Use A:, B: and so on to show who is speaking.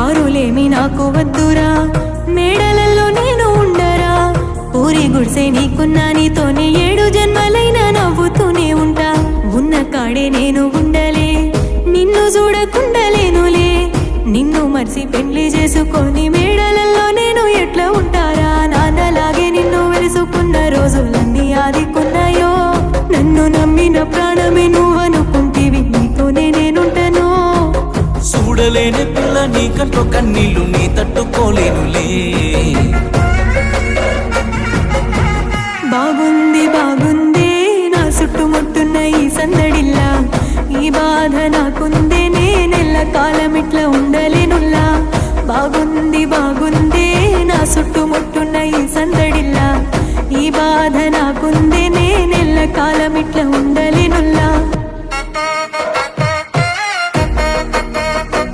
A: కారులేమి నాకు వద్దురా, మేడలల్లో నేను ఉండరా, ఊరి గుడిసే నీకున్నా, నీతోనే 7 జన్మలైనా నవ్వుతూనే ఉంటా. ఉన్న కాడే నేను ఉండలే, నిన్ను చూడకుండలేనులే, నిన్ను మర్చి పెళ్లి చేసుకొని మేడలల్లో నేను ఎట్లా ఉంటారా. నాన్నలాగే నిన్ను వెలుసుకున్న రోజులన్నీ ఆదికున్నాయో, నన్ను నమ్మిన ప్రాణమే నువ్వనుకుంటివి, నీతోనే నేనుంటాను.
B: చూడలేని పిల్ల నీ కంట్లో కన్నీళ్ళు నీ తట్టుకోలేనులే.
A: బాగుంది బాగుందే నా చుట్టుముట్టున్న ఈ సందడిల్లా, ఈ బాధ నాకుందే, నేనెల్ల కాలమి